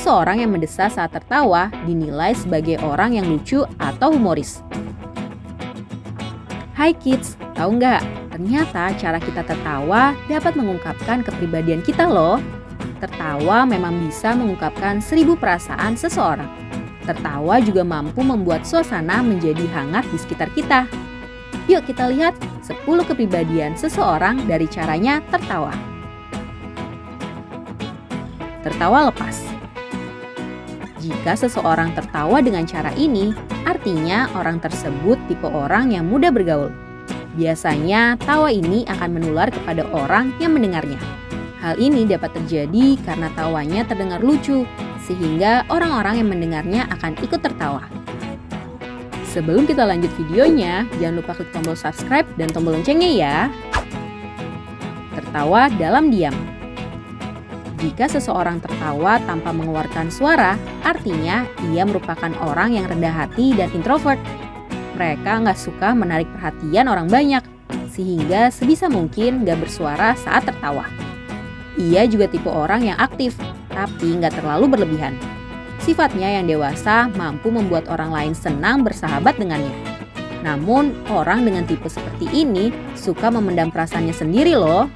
Seseorang yang mendesah saat tertawa dinilai sebagai orang yang lucu atau humoris. Hai kids, tahu nggak? Ternyata cara kita tertawa dapat mengungkapkan kepribadian kita loh. Tertawa memang bisa mengungkapkan 1000 perasaan seseorang. Tertawa juga mampu membuat suasana menjadi hangat di sekitar kita. Yuk kita lihat 10 kepribadian seseorang dari caranya tertawa. Tertawa lepas. Jika seseorang tertawa dengan cara ini, artinya orang tersebut tipe orang yang mudah bergaul. Biasanya, tawa ini akan menular kepada orang yang mendengarnya. Hal ini dapat terjadi karena tawanya terdengar lucu, sehingga orang-orang yang mendengarnya akan ikut tertawa. Sebelum kita lanjut videonya, jangan lupa klik tombol subscribe dan tombol loncengnya ya. Tertawa dalam diam. Jika seseorang tertawa tanpa mengeluarkan suara, artinya ia merupakan orang yang rendah hati dan introvert. Mereka nggak suka menarik perhatian orang banyak, sehingga sebisa mungkin nggak bersuara saat tertawa. Ia juga tipe orang yang aktif, tapi nggak terlalu berlebihan. Sifatnya yang dewasa mampu membuat orang lain senang bersahabat dengannya. Namun, orang dengan tipe seperti ini suka memendam perasaannya sendiri loh.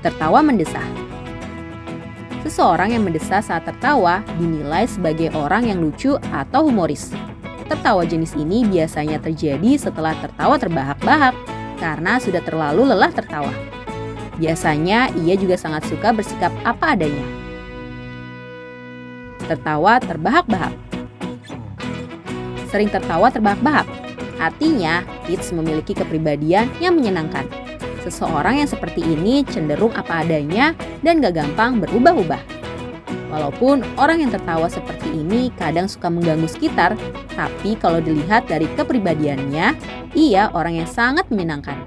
Tertawa mendesah. Seseorang yang mendesah saat tertawa dinilai sebagai orang yang lucu atau humoris. Tertawa jenis ini biasanya terjadi setelah tertawa terbahak-bahak karena sudah terlalu lelah tertawa. Biasanya ia juga sangat suka bersikap apa adanya. Tertawa terbahak-bahak. Sering tertawa terbahak-bahak, artinya kids memiliki kepribadian yang menyenangkan. Seseorang yang seperti ini cenderung apa adanya dan gak gampang berubah-ubah. Walaupun orang yang tertawa seperti ini kadang suka mengganggu sekitar, tapi kalau dilihat dari kepribadiannya, ia orang yang sangat menyenangkan.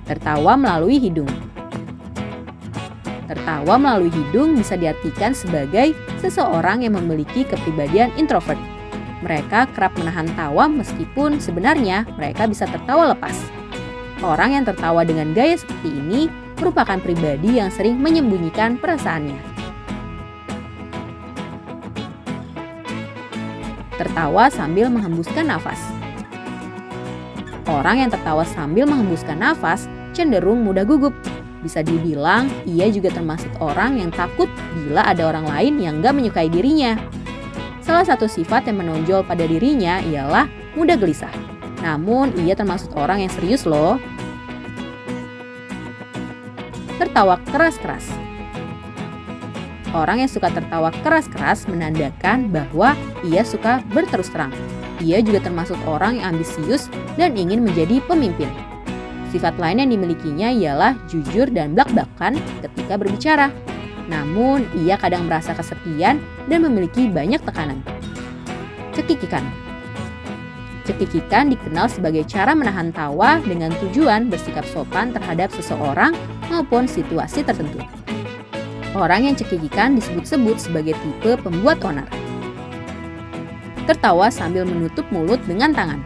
Tertawa melalui hidung. Tertawa melalui hidung bisa diartikan sebagai seseorang yang memiliki kepribadian introvert. Mereka kerap menahan tawa meskipun sebenarnya mereka bisa tertawa lepas. Orang yang tertawa dengan gaya seperti ini merupakan pribadi yang sering menyembunyikan perasaannya. Tertawa sambil menghembuskan nafas. Orang yang tertawa sambil menghembuskan nafas cenderung mudah gugup. Bisa dibilang ia juga termasuk orang yang takut bila ada orang lain yang gak menyukai dirinya. Salah satu sifat yang menonjol pada dirinya ialah mudah gelisah. Namun, ia termasuk orang yang serius loh. Tertawa keras-keras. Orang yang suka tertawa keras-keras menandakan bahwa ia suka berterus terang. Ia juga termasuk orang yang ambisius dan ingin menjadi pemimpin. Sifat lain yang dimilikinya ialah jujur dan blak-blakan ketika berbicara. Namun, ia kadang merasa kesepian dan memiliki banyak tekanan. Cekikikan. Cekikikan dikenal sebagai cara menahan tawa dengan tujuan bersikap sopan terhadap seseorang maupun situasi tertentu. Orang yang cekikikan disebut-sebut sebagai tipe pembuat onar. Tertawa sambil menutup mulut dengan tangan.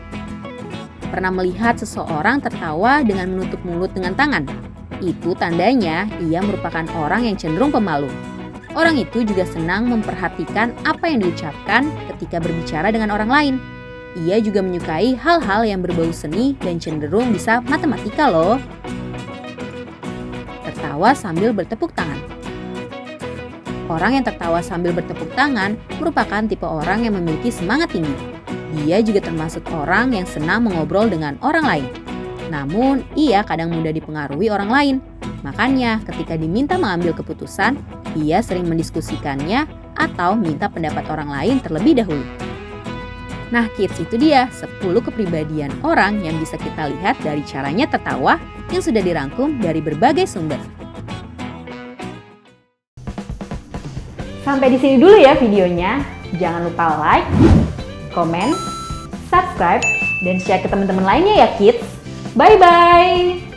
Pernah melihat seseorang tertawa dengan menutup mulut dengan tangan? Itu tandanya ia merupakan orang yang cenderung pemalu. Orang itu juga senang memperhatikan apa yang diucapkan ketika berbicara dengan orang lain. Ia juga menyukai hal-hal yang berbau seni dan cenderung bisa matematika loh. Tertawa sambil bertepuk tangan. Orang yang tertawa sambil bertepuk tangan merupakan tipe orang yang memiliki semangat tinggi. Dia juga termasuk orang yang senang mengobrol dengan orang lain. Namun, ia kadang mudah dipengaruhi orang lain. Makanya, ketika diminta mengambil keputusan, ia sering mendiskusikannya atau minta pendapat orang lain terlebih dahulu. Nah, kids, itu dia 10 kepribadian orang yang bisa kita lihat dari caranya tertawa yang sudah dirangkum dari berbagai sumber. Sampai di sini dulu ya videonya. Jangan lupa like, komen, subscribe, dan share ke teman-teman lainnya ya kids. Bye-bye!